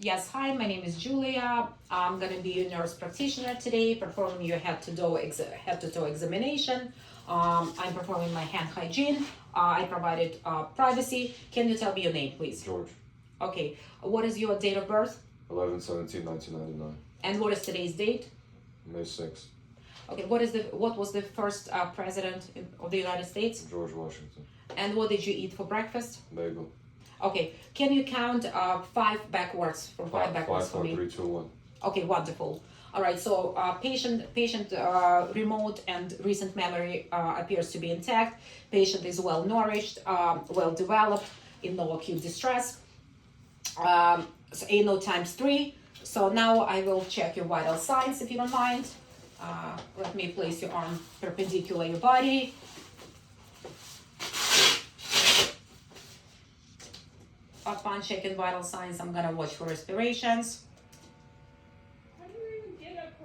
Yes, hi, my name is Julia. I'm going to be your nurse practitioner today, performing your head-to-toe examination. I'm performing my hand hygiene. I provided privacy. Can you tell me your name, please? George, Okay. What is your date of birth? 11/17/1999, And what is today's date? May 6th, Okay. What was the first president of the United States? George Washington, And what did you eat for breakfast? bagel, Okay. Can you count five backwards from five backwards for me? 5, 4, 3, 2, 1. Okay, wonderful. All right, so patient remote and recent memory appears to be intact. Patient is well nourished, well developed, in no acute distress. So ANO times 3. So now I will check your vital signs if you don't mind. Let me place your arm perpendicular to your body. Upon checking vital signs, I'm gonna watch for respirations.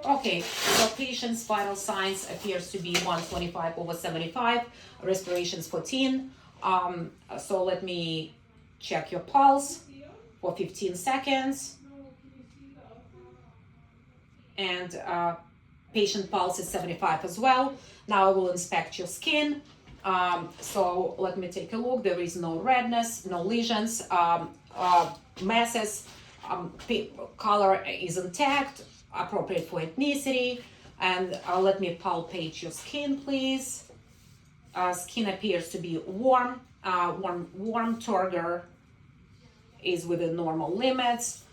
Okay, so patient's vital signs appears to be 125/75, respirations 14. So let me check your pulse for 15 seconds. And patient pulse is 75 as well. Now I will inspect your skin. So let me take a look. There is no redness, no lesions, masses, color is intact, appropriate for ethnicity. And let me palpate your skin, please. Skin appears to be warm, warm turgor is within normal limits.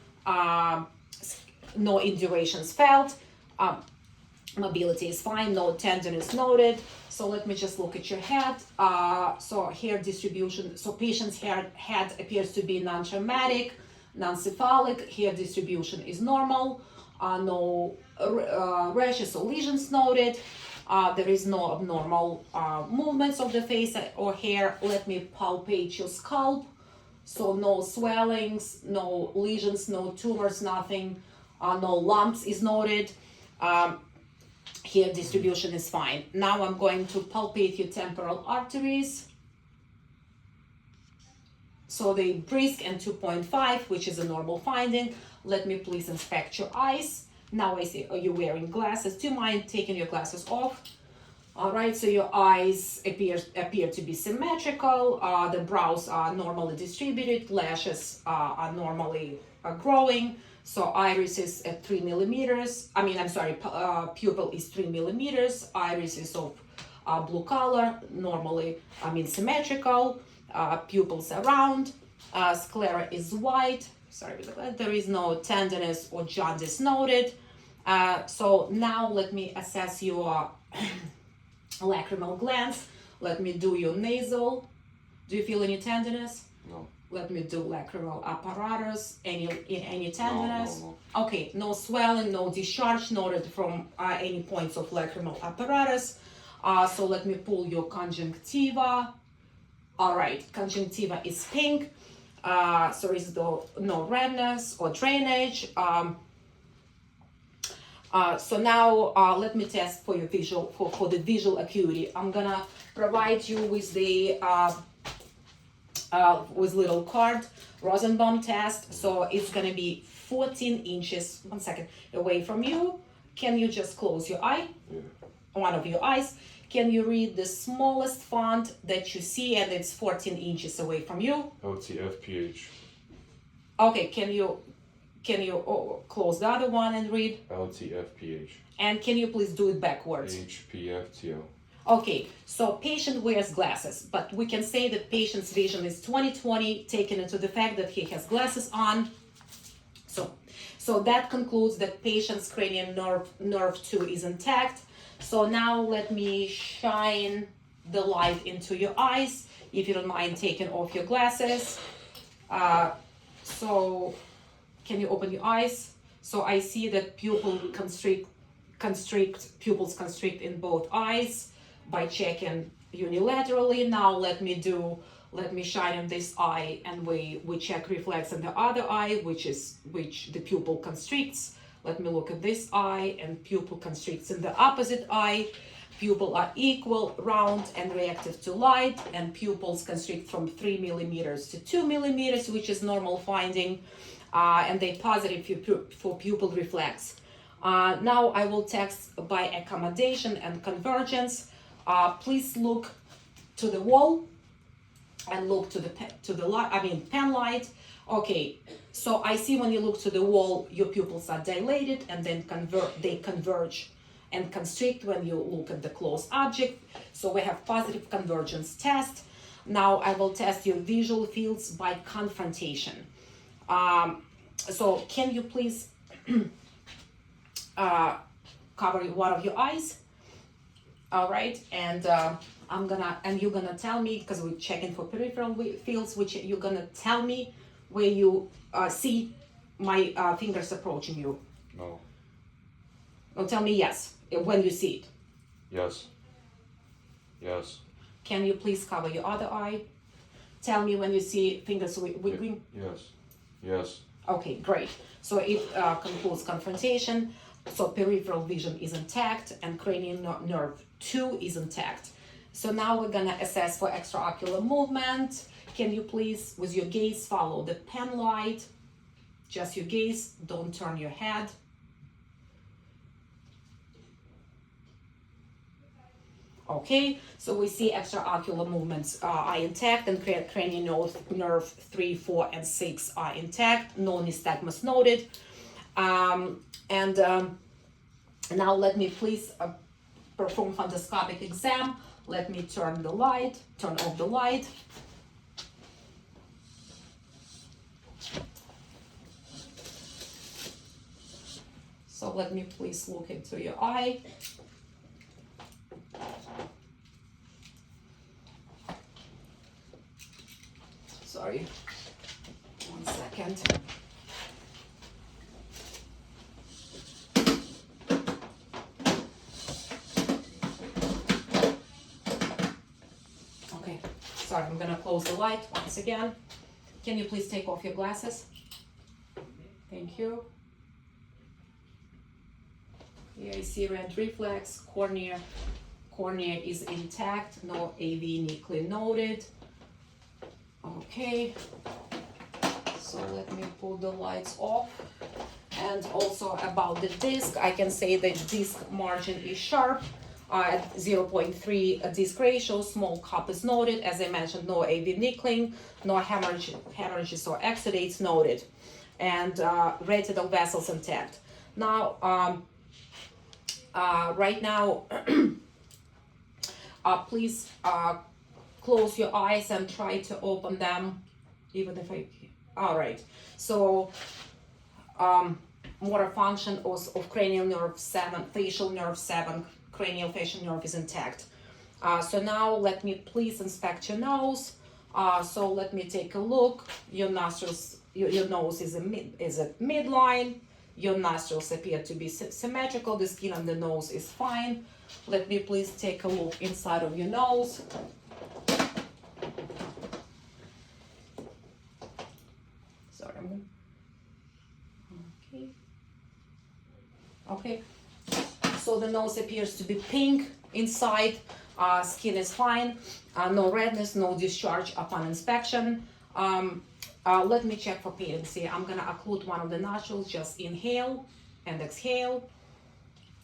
No indurations felt. Mobility is fine, no tenderness noted. So let me just look at your head. So hair distribution, so patient's head appears to be non-traumatic, non-cephalic. Hair distribution is normal. No rashes or lesions noted. There is no abnormal movements of the face or hair. Let me palpate your scalp. So no swellings, no lesions, no tumors, nothing. No lumps is noted. Hair distribution is fine. Now I'm going to palpate your temporal arteries. So they brisk and 2.5, which is a normal finding. Let me please inspect your eyes. Now I see, are you wearing glasses? Do you mind taking your glasses off? All right, so your eyes appear to be symmetrical. The brows are normally distributed. Lashes are normally growing. So iris is at 3 millimeters. Pupil is 3 millimeters. Iris is of blue color, normally, symmetrical. Pupils are round. Sclera is white. There is no tenderness or jaundice noted. So now let me assess your lacrimal glands. Let me do your nasal. Do you feel any tenderness? No. Let me do lacrimal apparatus. Any tenderness? No. Okay, no swelling, no discharge noted from any points of lacrimal apparatus. So let me pull your conjunctiva. All right, conjunctiva is pink. So is no redness or drainage. So now let me test for your for the visual acuity. I'm gonna provide you with the with little card Rosenbaum test. So it's gonna be 14 inches. 1 second, away from you. Can you just close your eye? Yeah. One of your eyes. Can you read the smallest font that you see, and it's 14 inches away from you? LTFPH. Okay, can you close the other one and read? LTFPH. And can you please do it backwards? HPFTO. Okay, so patient wears glasses, but we can say that patient's vision is 20/20, taken into the fact that he has glasses on. So that concludes that patient's cranial nerve 2 is intact. So now let me shine the light into your eyes, if you don't mind taking off your glasses. So can you open your eyes? So I see that pupils constrict in both eyes by checking unilaterally. Now let me shine in this eye, and we check reflex in the other eye, which the pupil constricts. Let me look at this eye, and pupil constricts in the opposite eye. Pupil are equal, round, and reactive to light, and pupils constrict from 3 millimeters to 2 millimeters, which is normal finding. and they positive for pupil reflex. Now I will text by accommodation and convergence. Please look to the wall and look to the light. Pen light. Okay, so I see when you look to the wall, your pupils are dilated and then they converge and constrict when you look at the close object. So we have positive convergence test. Now I will test your visual fields by confrontation. So can you please cover one of your eyes? All right, and you're gonna tell me, because we're checking for peripheral fields, which you're gonna tell me where you see my fingers approaching you. No. No, tell me yes when you see it. Yes. Yes. Can you please cover your other eye? Tell me when you see fingers wiggling. Yes. Yes. Okay, great. So it concludes confrontation. So peripheral vision is intact and cranial nerve 2 is intact. So now we're gonna assess for extraocular movement. Can you please, with your gaze, follow the pen light? Just your gaze, don't turn your head. Okay, so we see extraocular movements are intact and cranial nerve 3, 4, and 6 are intact. No nystagmus noted. Now let me please perform fundoscopic exam. Let me turn off the light. So let me please look into your eye. Sorry, 1 second. Okay, sorry, I'm gonna close the light once again. Can you please take off your glasses? Thank you. Here I see red reflex, cornea is intact, no AV nuclei noted. Okay, so let me pull the lights off. And also about the disc, I can say that disc margin is sharp at 0.3 disc ratio, small cup is noted. As I mentioned, no AV nickeling, no hemorrhages or exudates noted, and retinal vessels intact. Now, right now, please close your eyes and try to open them, even if all right. So, motor function of cranial nerve 7, facial nerve 7, cranial facial nerve is intact. So now let me please inspect your nose. So let me take a look. Your nostrils, your nose is at midline. Your nostrils appear to be symmetrical. The skin on the nose is fine. Let me please take a look inside of your nose. Sorry. Okay. Okay. So the nose appears to be pink inside. Skin is fine. No redness, no discharge upon inspection. Let me check for patency. I'm gonna occlude one of the nostrils. Just inhale and exhale.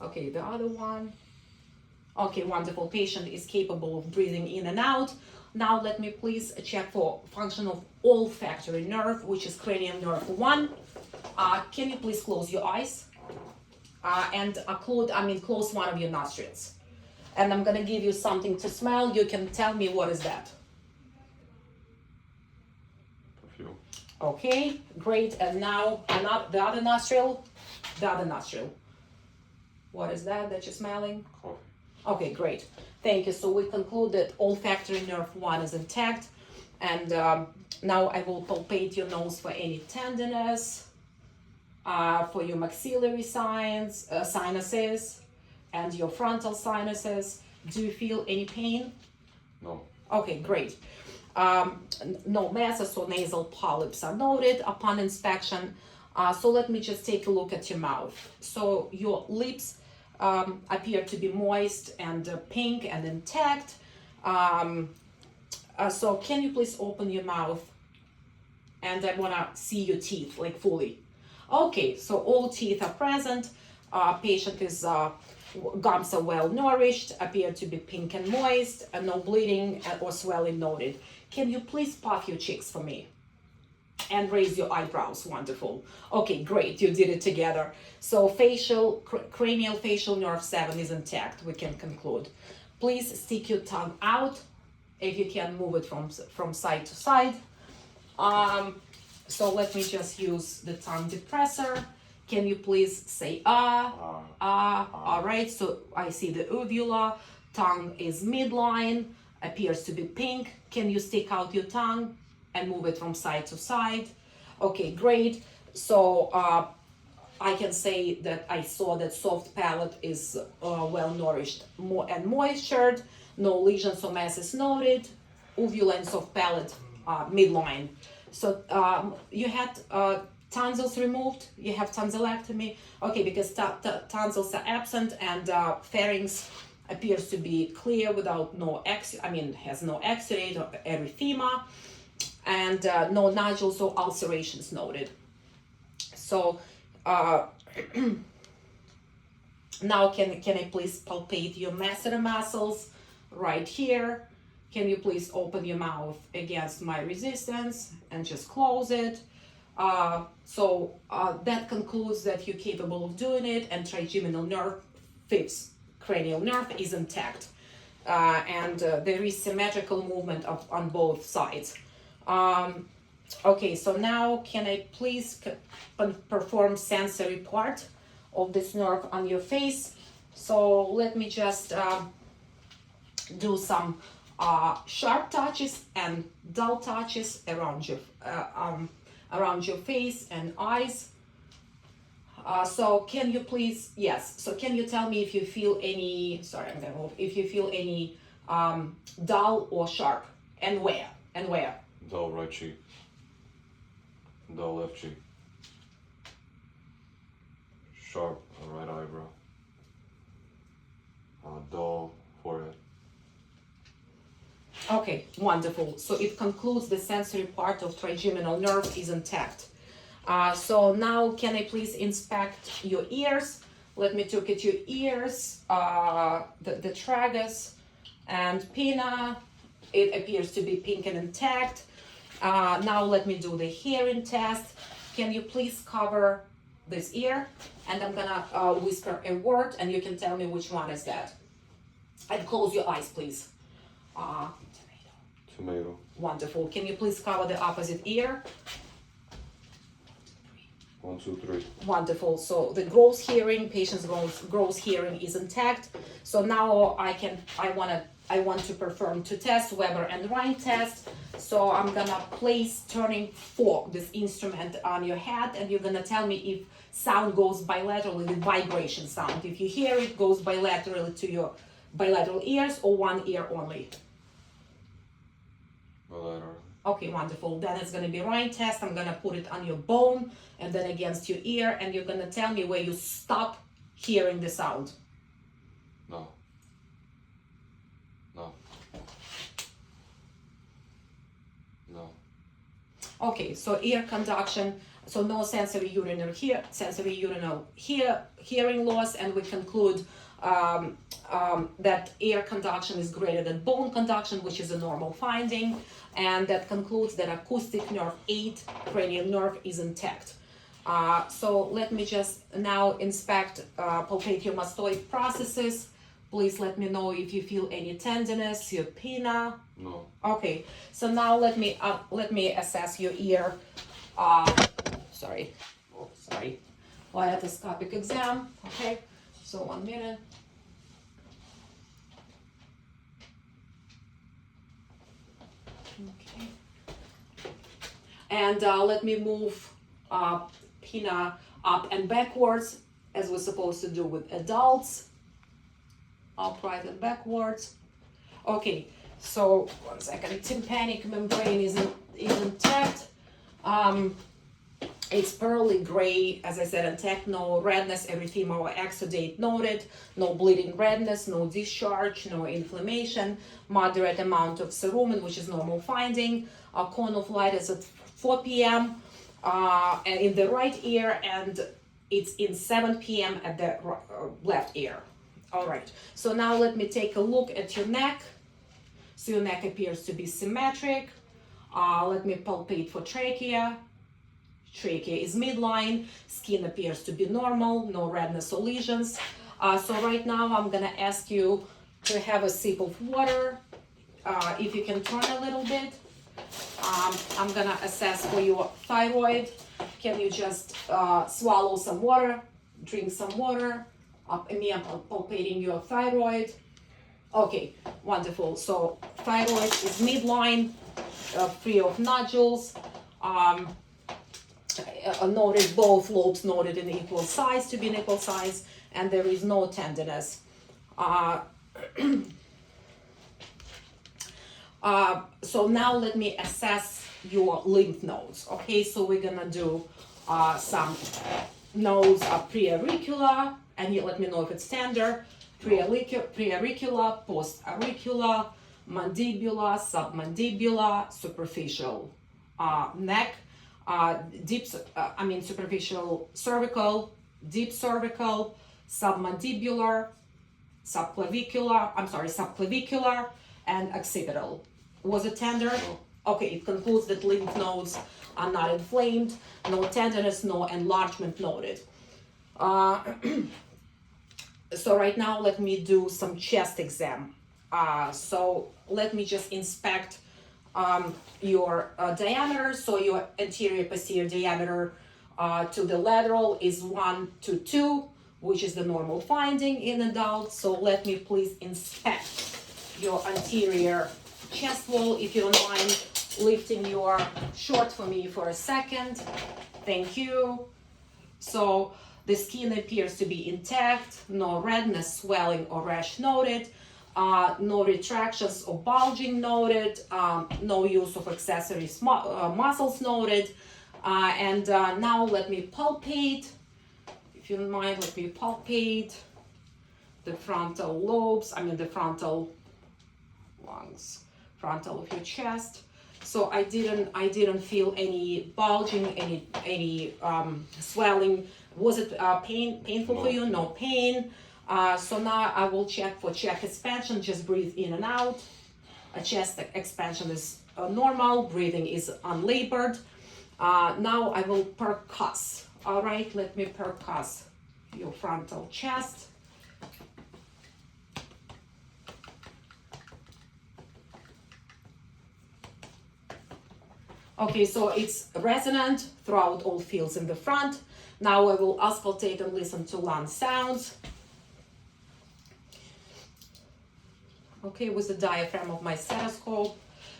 Okay, the other one. Okay, wonderful. Patient is capable of breathing in and out. Now let me please check for function of olfactory nerve, which is cranial nerve 1. Can you please close your eyes and close one of your nostrils. And I'm gonna give you something to smell. You can tell me what is that. Perfume. Okay, great. And now the other nostril. What is that you're smelling? Coffee. Okay, great. Thank you. So we conclude that olfactory nerve 1 is intact. And now I will palpate your nose for any tenderness, for your maxillary sinuses, and your frontal sinuses. Do you feel any pain? No. Okay, great. No masses or nasal polyps are noted upon inspection. So let me just take a look at your mouth. So your lips appear to be moist and pink and intact. So can you please open your mouth? and I wanna see your teeth like fully. Okay, so all teeth are present. Patient is gums are well nourished, appear to be pink and moist, no bleeding or swelling noted. Can you please puff your cheeks for me? And raise your eyebrows. Wonderful. Okay, great, you did it together. So cranial facial nerve 7 is intact. We can conclude. Please stick your tongue out. If you can, move it from side to side. So let me just use the tongue depressor. Can you please say all right, so I see the uvula, tongue is midline, appears to be pink. Can you stick out your tongue and move it from side to side? Okay, great. So I can say that I saw that soft palate is well nourished and moistured, no lesions or masses noted, uvula and soft palate midline. So you had tonsils removed, you have tonsillectomy. Okay, because tonsils are absent and pharynx appears to be clear without has no exudate or erythema, and no nodules or ulcerations noted. So now can I please palpate your masseter muscles right here? Can you please open your mouth against my resistance and just close it? So that concludes that you're capable of doing it, and trigeminal nerve, fifth cranial nerve, is intact. And there is symmetrical movement on both sides. Okay, so now can I please perform sensory part of this nerve on your face? So let me just do some sharp touches and dull touches around your face and eyes. So can you please, yes, so can you tell me if you feel any, if you feel any dull or sharp, and where? Dull right cheek. Dull left cheek. Sharp right eyebrow. Dull forehead. Okay, wonderful. So it concludes the sensory part of trigeminal nerve is intact. So now can I please inspect your ears? Let me look at your ears, the tragus and pinna. It appears to be pink and intact. Now let me do the hearing test. Can you please cover this ear? And I'm gonna whisper a word and you can tell me which one is that. And close your eyes, please. Tomato. Wonderful. Can you please cover the opposite ear? 1, 2, 3. Wonderful. So the gross hearing, patient's gross hearing is intact. So now I want to perform two tests, Weber and Rhine test. So I'm gonna place turning fork, this instrument, on your head, and you're gonna tell me if sound goes bilaterally, the vibration sound. If you hear it goes bilaterally to your bilateral ears or one ear only. Bilateral. Okay, wonderful. Then it's gonna be Rhine test. I'm gonna put it on your bone and then against your ear, and you're gonna tell me where you stop hearing the sound. No. No. No. Okay, so ear conduction, so no sensory urinary hearing loss, and we conclude that ear conduction is greater than bone conduction, which is a normal finding, and that concludes that acoustic nerve 8 cranial nerve is intact. So let me just now inspect palpatiomastoid processes. Please let me know if you feel any tenderness, your pinna. No. Okay, so now let me assess your ear. Laryngoscopic exam. Okay, so 1 minute. Okay, and let me move pinna up and backwards as we're supposed to do with adults. Upright and backwards. Okay, so 1 second. Tympanic membrane is intact. It's pearly gray, as I said, intact. No redness, erythema, or exudate noted. No bleeding redness, no discharge, no inflammation. Moderate amount of cerumen, which is normal finding. Conophylitis at 4 p.m. And in the right ear, and it's in 7 p.m. at the left ear. All right, so now let me take a look at your neck. So your neck appears to be symmetric. Let me palpate for trachea. Trachea is midline. Skin appears to be normal, no redness or lesions. So right now I'm gonna ask you to have a sip of water. If you can turn a little bit. I'm gonna assess for your thyroid. Can you just swallow some water, drink some water? Me, I'm palpating your thyroid. Okay, wonderful. So thyroid is midline, free of nodules. Noted both lobes noted in equal size to be in equal size, and there is no tenderness. So now let me assess your lymph nodes. Okay, so we're gonna do some nodes are preauricular, and you let me know if it's tender. Preauricular, postauricular, mandibular, submandibular, superficial neck, superficial cervical, deep cervical, submandibular, subclavicular, and occipital. Was it tender? No. Okay, it concludes that lymph nodes are not inflamed, no tenderness, no enlargement noted. So right now, let me do some chest exam. So let me just inspect your diameter. So your anterior posterior diameter to the lateral is 1 to 2, which is the normal finding in adults. So let me please inspect your anterior chest wall. If you don't mind lifting your shirt for me for a second. Thank you. So the skin appears to be intact, no redness, swelling, or rash noted, no retractions or bulging noted, no use of accessory muscles noted. And now let me palpate. If you don't mind, let me palpate the frontal lobes, the frontal lungs, frontal of your chest. So I didn't feel any bulging, any swelling. Was it painful No. for you? No pain. So now I will check for chest expansion. Just breathe in and out. A chest expansion is normal. Breathing is unlabored. Now I will percuss. All right, let me percuss your frontal chest. Okay, so it's resonant throughout all fields in the front. Now I will auscultate and listen to lung sounds. Okay, with the diaphragm of my stethoscope.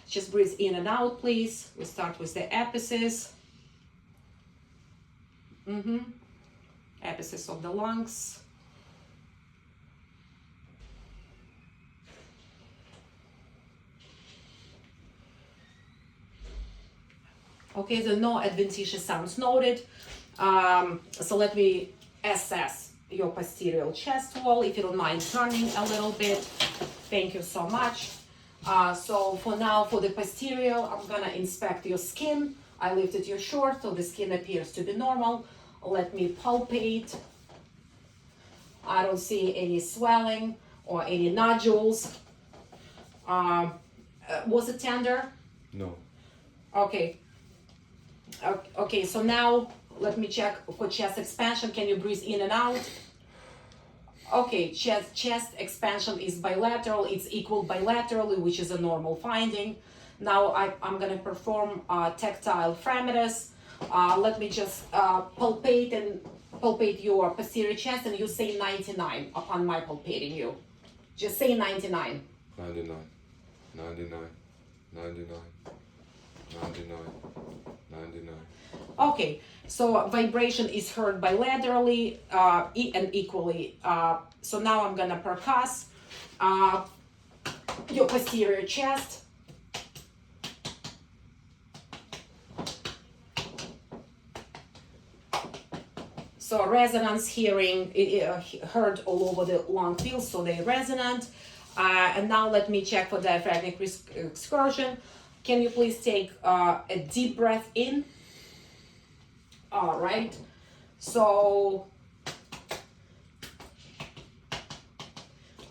Just breathe in and out, please. We start with the apices. Apices of the lungs. Okay, so no adventitious sounds noted. So let me assess your posterior chest wall. If you don't mind turning a little bit. Thank you so much. So for now, for the posterior, I'm gonna inspect your skin. I lifted your shirt, so the skin appears to be normal. Let me palpate. I don't see any swelling or any nodules. Was it tender? No. Okay. Okay, so now let me check for chest expansion. Can you breathe in and out? Okay, chest expansion is bilateral. It's equal bilaterally, which is a normal finding. Now I'm gonna perform tactile fremitus. Let me just palpate your posterior chest, and you say 99 upon my palpating you. Just say 99. 99, 99, 99, 99, 99. Okay, so vibration is heard bilaterally and equally. So now I'm gonna percuss your posterior chest. So resonance hearing heard all over the lung fields, so they're resonant. And now let me check for diaphragmatic excursion. Can you please take a deep breath in? All right. So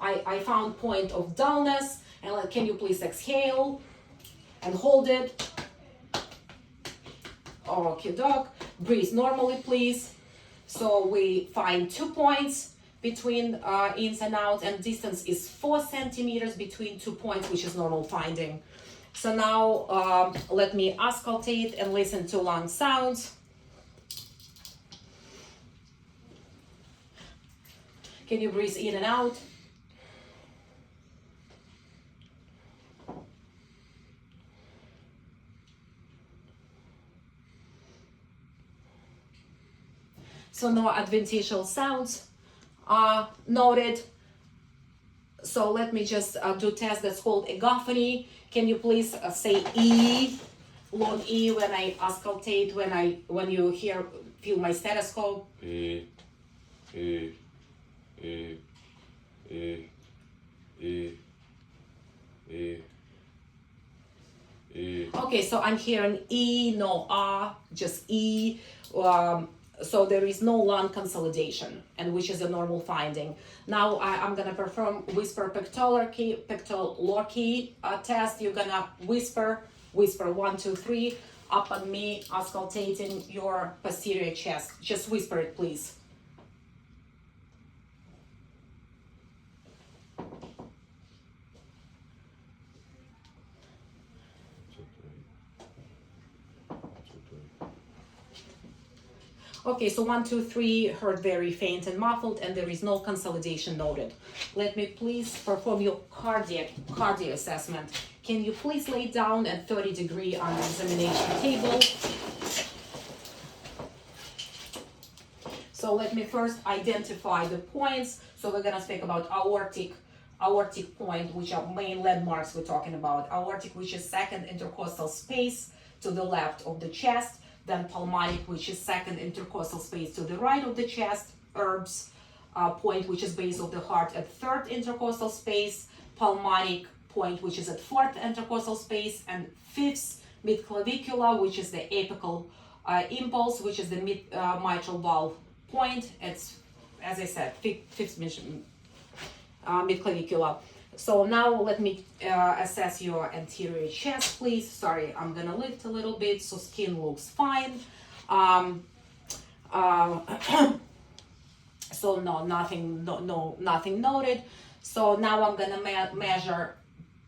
I found point of dullness, and can you please exhale and hold it? Okay, doc. Breathe normally, please. So we find 2 points between ins and outs, and distance is 4 centimeters between 2 points, which is normal finding. So now let me auscultate and listen to lung sounds. Can you breathe in and out? So no adventitial sounds are noted. So let me just do a test that's called egophony. Can you please say E, long E when I auscultate, when you feel my stethoscope? E, E, E, E, E, E, E. Okay, so I'm hearing E, no A, just E. So there is no lung consolidation, and which is a normal finding. Now I'm gonna perform whisper pectoral key test. You're gonna whisper 1, 2, 3 up on me, auscultating your posterior chest. Just whisper it, please. Okay, so 1, 2, 3 heard very faint and muffled, and there is no consolidation noted. Let me please perform your cardio assessment. Can you please lay down at 30 degree on the examination table? So let me first identify the points. So we're gonna speak about aortic point, which are main landmarks we're talking about. Aortic, which is second intercostal space to the left of the chest. Then palmatic, which is second intercostal space to the right of the chest. Herbs point, which is base of the heart at third intercostal space. Palmatic point, which is at fourth intercostal space. And fifth, midclavicular, which is the apical impulse, which is the mitral valve point. It's, as I said, fifth midclavicular. So now let me assess your anterior chest, please. Sorry, I'm gonna lift a little bit so skin looks fine. So nothing noted. So now I'm gonna measure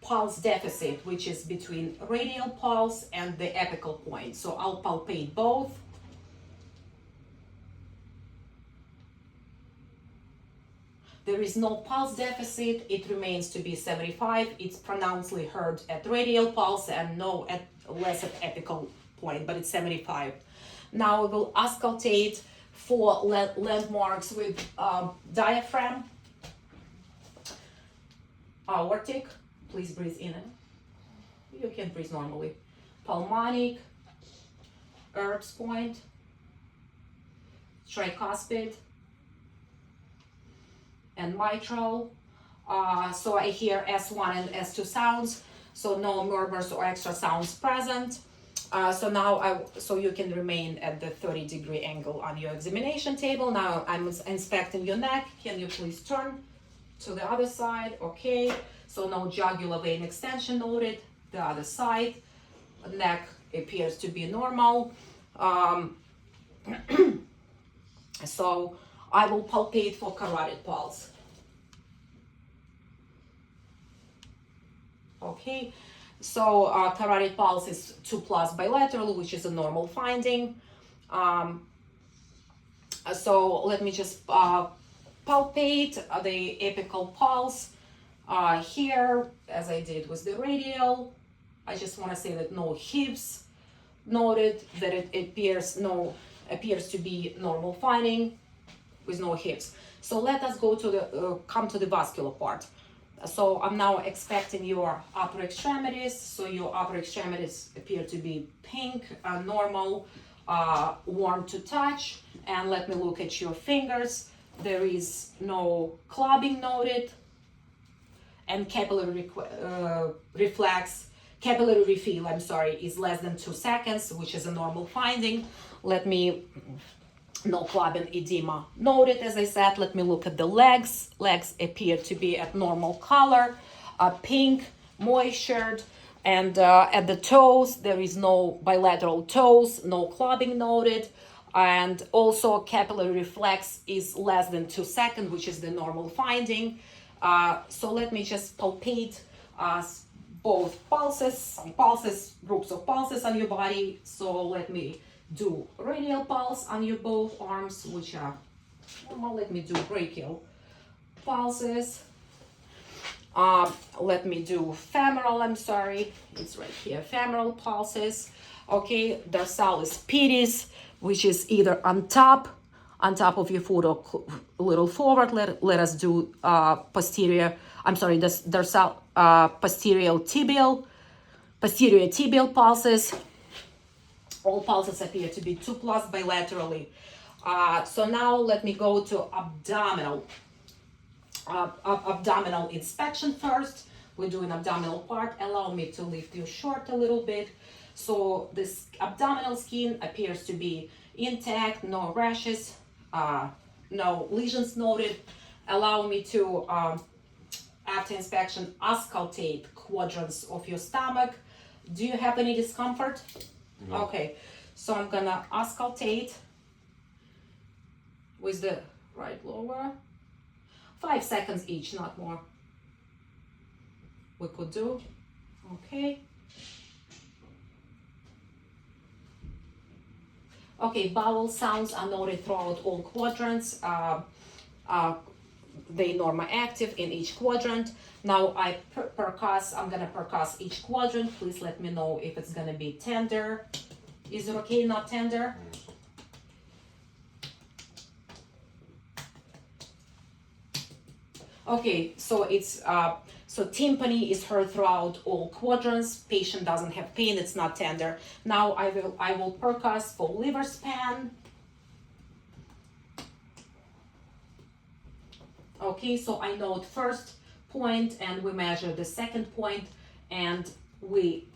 pulse deficit, which is between radial pulse and the apical point. So I'll palpate both. There is no pulse deficit. It remains to be 75. It's pronouncedly heard at radial pulse and no at less at apical point, but it's 75. Now we will auscultate for landmarks with diaphragm. Aortic, please breathe in. You can breathe normally. Pulmonic, Erb's point, tricuspid, and mitral. So I hear S1 and S2 sounds, so no murmurs or extra sounds present. So now so you can remain at the 30 degree angle on your examination table. Now I'm inspecting your neck. Can you please turn to the other side? Okay, so no jugular vein extension noted. The other side, neck appears to be normal. So I will palpate for carotid pulse. Okay, so carotid pulse is 2+ bilateral, which is a normal finding. So let me just palpate the apical pulse here, as I did with the radial. I just want to say that no hips noted, that it appears to be normal finding with no hips. So let us go to the come to the vascular part. So I'm now expecting your upper extremities. So your upper extremities appear to be pink, normal, warm to touch. And let me look at your fingers. There is no clubbing noted, and capillary reflex capillary refill, I'm sorry, is less than 2 seconds, which is a normal finding. Let me, no clubbing edema noted, as I said. Let me look at the legs. Legs appear to be at normal color, pink, moistured. And at the toes, there is no bilateral toes, no clubbing noted. And also capillary reflex is less than 2 seconds, which is the normal finding. So let me just palpate both pulses, groups of pulses on your body. So let me do radial pulse on your both arms, which are normal. Let me do brachial pulses. Let me do femoral, I'm sorry, it's right here, femoral pulses. Okay, dorsalis pedis, which is either on top of your foot or a little forward. Let us do posterior tibial pulses. All pulses appear to be 2+ bilaterally. So now let me go to abdominal inspection first. We're doing abdominal part. Allow me to lift you short a little bit. So this abdominal skin appears to be intact, no rashes, no lesions noted. Allow me to, after inspection, auscultate quadrants of your stomach. Do you have any discomfort? No. Okay, so I'm gonna auscultate with the right lower. 5 seconds each, not more. We could do. Okay. Okay, bowel sounds are noted throughout all quadrants. They norma active in each quadrant. Now I'm gonna percuss each quadrant. Please let me know if it's gonna be tender. Is it okay, not tender? Okay, so it's so tympani is heard throughout all quadrants. Patient doesn't have pain, it's not tender. Now I will percuss for liver span. Okay, so I note first point and we measure the second point, and we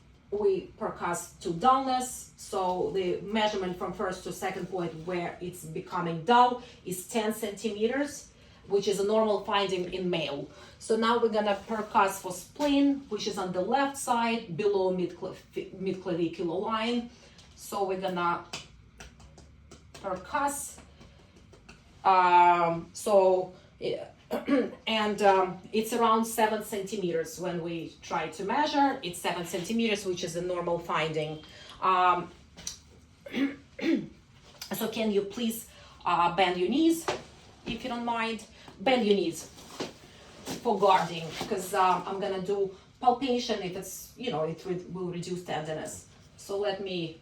percuss to dullness. So the measurement from first to second point where it's becoming dull is 10 centimeters, which is a normal finding in male. So now we're gonna percuss for spleen, which is on the left side below mid-clavicular line. So we're gonna percuss. It's around 7 centimeters when we try to measure. It's 7 centimeters, which is a normal finding. So can you please bend your knees, if you don't mind? Bend your knees for guarding, because I'm gonna do palpation. If it's, it will reduce tenderness. So let me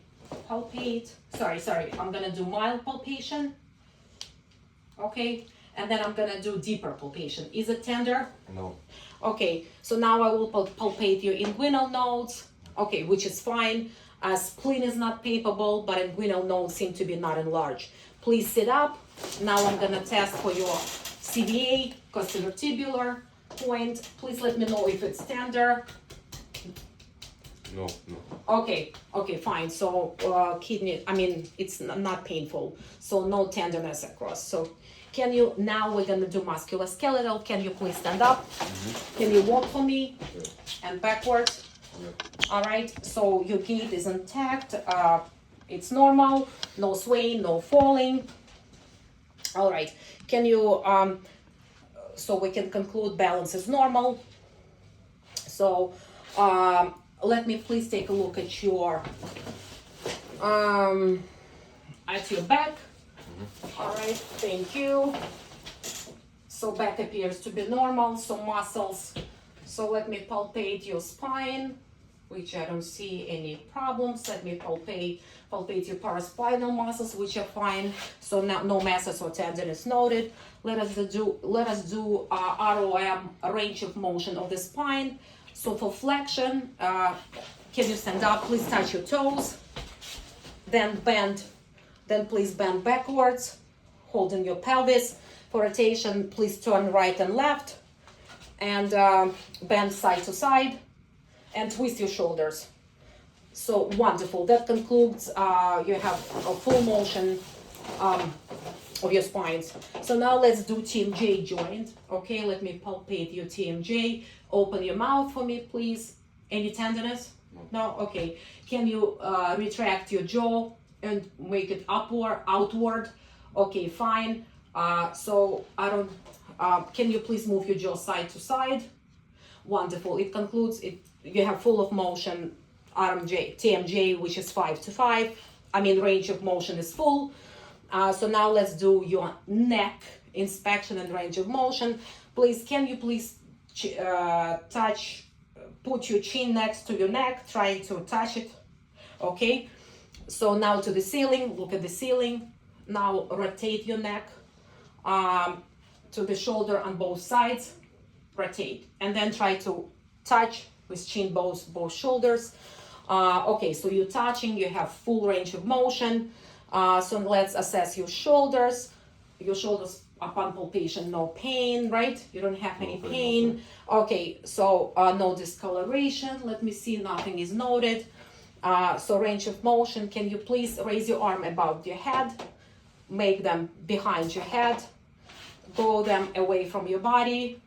palpate. Sorry, I'm gonna do mild palpation. Okay, and then I'm gonna do deeper palpation. Is it tender? No. Okay, so now I will palpate your inguinal nodes. Okay, which is fine. Spleen is not palpable, but inguinal nodes seem to be not enlarged. Please sit up. Now I'm gonna test for your CVA, costovertebral point. Please let me know if it's tender. No. Okay, fine. So kidney, it's not painful. So no tenderness across. So now we're gonna do musculoskeletal. Can you please stand up? Mm-hmm. Can you walk for me? Yeah. And backwards? Yeah. All right, so your gait is intact. It's normal, no swaying, no falling. All right, can you, so we can conclude balance is normal. So let me please take a look at your back. Mm-hmm. All right, thank you. So back appears to be normal, so muscles. So let me palpate your spine, which I don't see any problems. Let me palpate your paraspinal muscles, which are fine. So now no masses or tenderness noted. Let us do ROM, range of motion of the spine. So for flexion, can you stand up? Please touch your toes. Then bend. Then please bend backwards, holding your pelvis. For rotation, please turn right and left, and bend side to side. and twist your shoulders. So wonderful. That concludes, you have a full motion of your spines. So now let's do TMJ joint. Okay, let me palpate your TMJ. Open your mouth for me, please. Any tenderness? No? Okay. Can you retract your jaw and make it outward? Okay, fine. So I don't, can you please move your jaw side to side? Wonderful. It concludes, you have full of motion RMJ, TMJ, which is 5 to 5. I mean, range of motion is full. So now let's do your neck inspection and range of motion. Please, can you please put your chin next to your neck, try to touch it. Okay. So now to the ceiling, look at the ceiling. Now rotate your neck to the shoulder on both sides. Rotate, and then try to touch with chin both shoulders. Okay, so you're touching, you have full range of motion. So let's assess your shoulders. Your shoulders upon palpation, no pain, right? You don't have any pain. Okay, so no discoloration. Let me see, nothing is noted. So range of motion, can you please raise your arm above your head? Make them behind your head. Go them away from your body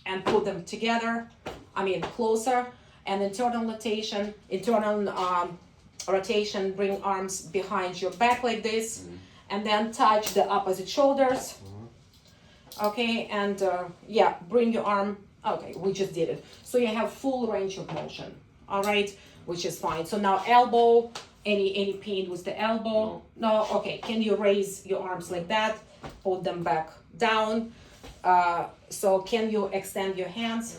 and put them together. I mean, closer. And internal rotation, bring arms behind your back like this, and then touch the opposite shoulders. Okay, and yeah, bring your arm. Okay, we just did it. So you have full range of motion. All right, which is fine. So now elbow. Any pain with the elbow? No. Okay. Can you raise your arms like that? Put them back down. So can you extend your hands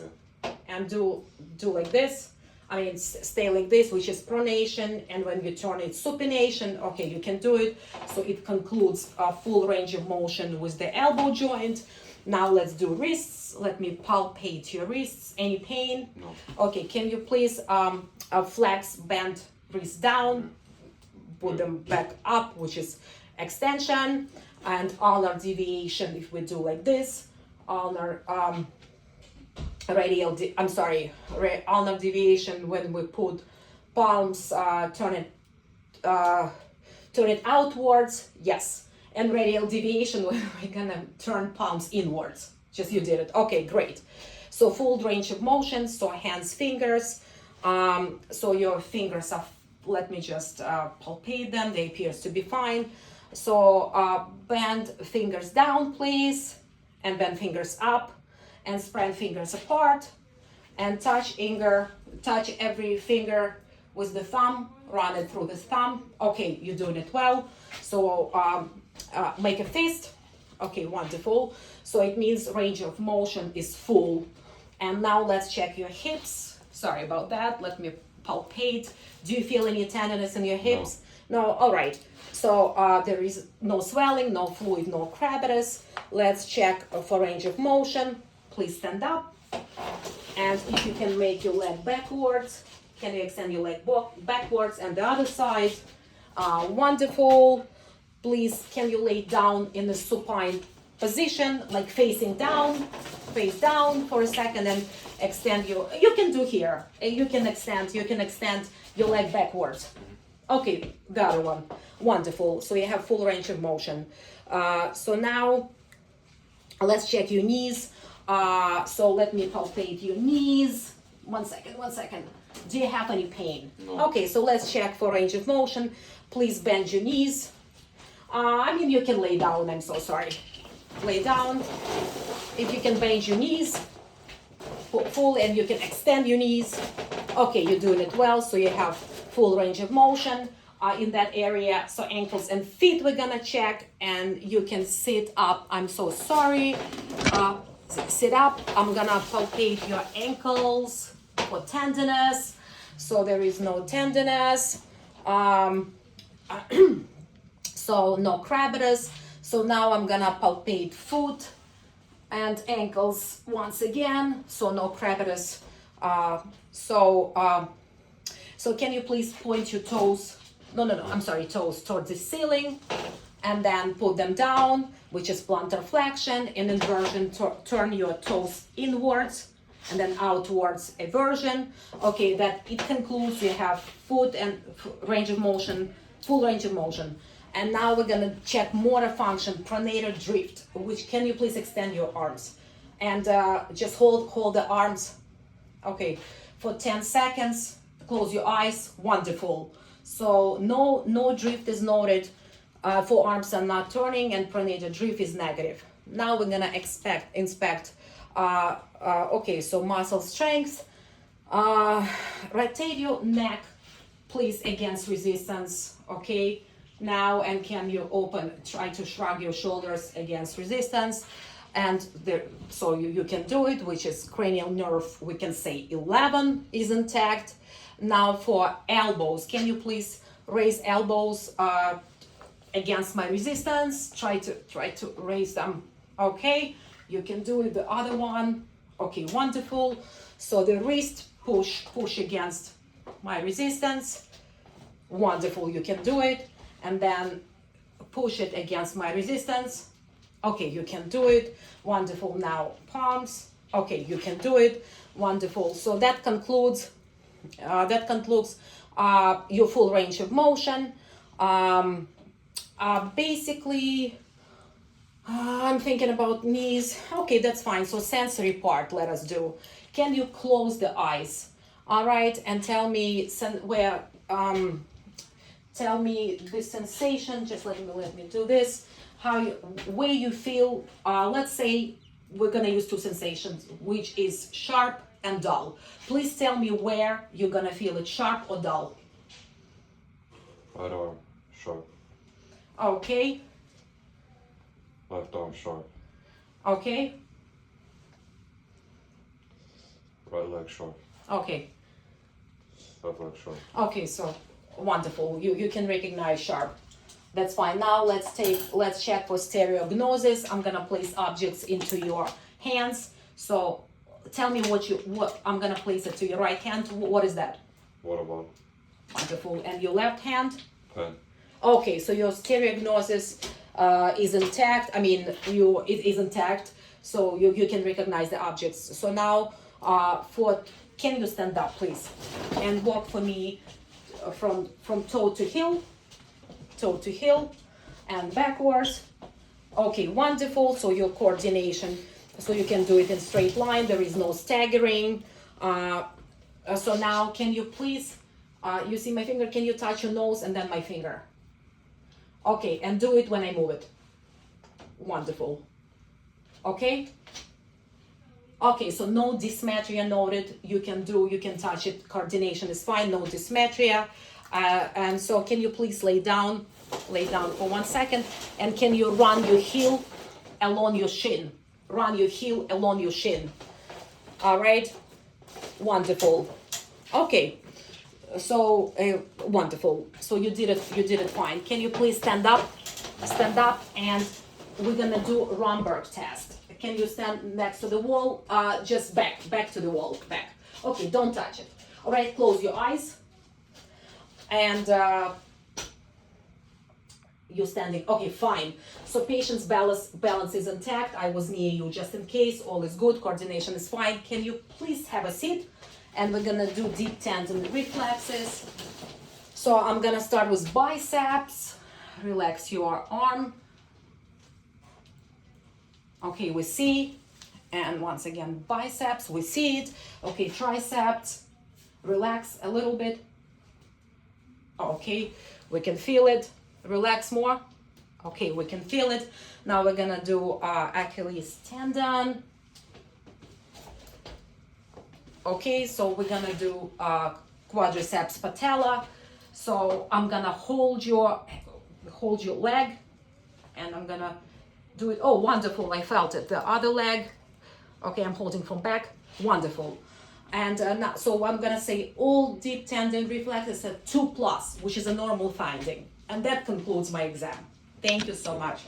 and do like this? I mean, stay like this, which is pronation, and when you turn it supination. Okay, you can do it. So it concludes a full range of motion with the elbow joint. Now let's do wrists. Let me palpate your wrists. Any pain? No. Okay, can you please flex, bend wrist down, put them back up, which is extension, and ulnar deviation. If we do like this, ulnar ulnar deviation when we put palms, turn it outwards, yes, and radial deviation when we're gonna turn palms inwards. Just you did it. Okay, great. So full range of motion. So hands, fingers. So your fingers are. Let me just palpate them. They appear to be fine. So bend fingers down, please, and bend fingers up, and spread fingers apart, and touch every finger with the thumb. Run it through the thumb. Okay, you're doing it well. So make a fist. Okay, wonderful. So it means range of motion is full. And now let's check your hips. Sorry about that. Let me palpate. Do you feel any tenderness in your hips? No. All right. So there is no swelling, no fluid, no crepitus. Let's check for range of motion. Please stand up. And if you can make your leg backwards, can you extend your leg backwards and the other side? Wonderful. Please, can you lay down in the supine position, like face down for a second, and extend you can do here. You can extend your leg backwards. Okay, the other one. Wonderful. So you have full range of motion. So now let's check your knees. So let me palpate your knees. One second. Do you have any pain? No. Okay, so let's check for range of motion. Please bend your knees. I mean, you can lay down. I'm so sorry. Lay down. If you can bend your knees full, and you can extend your knees. Okay, you're doing it well. So you have full range of motion in that area. So ankles and feet we're gonna check, and you can sit up. I'm so sorry. Sit up. I'm gonna palpate your ankles for tenderness. So there is no tenderness. So no crepitus. So now I'm gonna palpate foot and ankles once again. So no crepitus. So can you please point your toes? Toes towards the ceiling, and then put them down, which is plantar flexion. In inversion, turn your toes inwards, and then outwards eversion. Okay, that it concludes. You have foot and range of motion, full range of motion. And now we're gonna check motor function, pronator drift, which can you please extend your arms? And just hold the arms, okay, for 10 seconds, close your eyes, wonderful. So no drift is noted, forearms are not turning, and pronator drift is negative. Now we're gonna inspect, okay, so muscle strength, rotate your neck, please, against resistance, okay? Now, and can you try to shrug your shoulders against resistance, and so you can do it, which is cranial nerve, we can say 11 is intact. Now for elbows, can you please raise elbows against my resistance? Try to raise them, okay? You can do it, the other one, okay, wonderful. So the wrist, push against my resistance, wonderful, you can do it. And then push it against my resistance. Okay, you can do it. Wonderful. Now palms. Okay, you can do it. Wonderful. So that concludes your full range of motion. Basically, I'm thinking about knees. Okay, that's fine. So sensory part, let us do. Can you close the eyes? All right, and tell me where. Tell me the sensation, just let me do this, where you feel, let's say we're gonna use two sensations, which is sharp and dull. Please tell me where you're gonna feel it, sharp or dull. Right arm, sharp. Okay. Left arm, sharp. Okay. Right leg, sharp. Okay. Left leg, sharp. Okay, so wonderful. You can recognize sharp. That's fine. Now let's check for stereognosis. I'm gonna place objects into your hands. So tell me what I'm gonna place it to your right hand. What is that? Water bottle. Wonderful. And your left hand? Pen. Okay, so your stereognosis is intact. I mean, it is intact. So you can recognize the objects. So now can you stand up, please, and walk for me from toe to heel, and backwards. Okay, wonderful. So your coordination, so you can do it in straight line. There is no staggering. So now, can you please, you see my finger? Can you touch your nose and then my finger? Okay, and do it when I move it. Wonderful. Okay. Okay, so no dysmetria noted. You can touch it. Coordination is fine. No dysmetria. And so can you please lay down for 1 second, and can you run your heel along your shin? Run your heel along your shin. All right. Wonderful. Okay. So wonderful. So you did it fine. Can you please stand up, and we're gonna do Romberg test. Can you stand next to the wall? Just back to the wall, back. Okay, don't touch it. All right, close your eyes. And you're standing. Okay, fine. So patient's balance is intact. I was near you just in case. All is good. Coordination is fine. Can you please have a seat? And we're gonna do deep tendon reflexes. So I'm gonna start with biceps. Relax your arm. Okay, we see. And once again, biceps, we see it. Okay, triceps. Relax a little bit. Okay, we can feel it. Relax more. Okay, we can feel it. Now we're gonna do Achilles tendon. Okay, so we're gonna do quadriceps patella. So I'm gonna hold your leg, and I'm gonna do it. Oh, wonderful! I felt it. The other leg. Okay, I'm holding from back. Wonderful. And now, so I'm gonna say all deep tendon reflexes at 2+, which is a normal finding. And that concludes my exam. Thank you so much.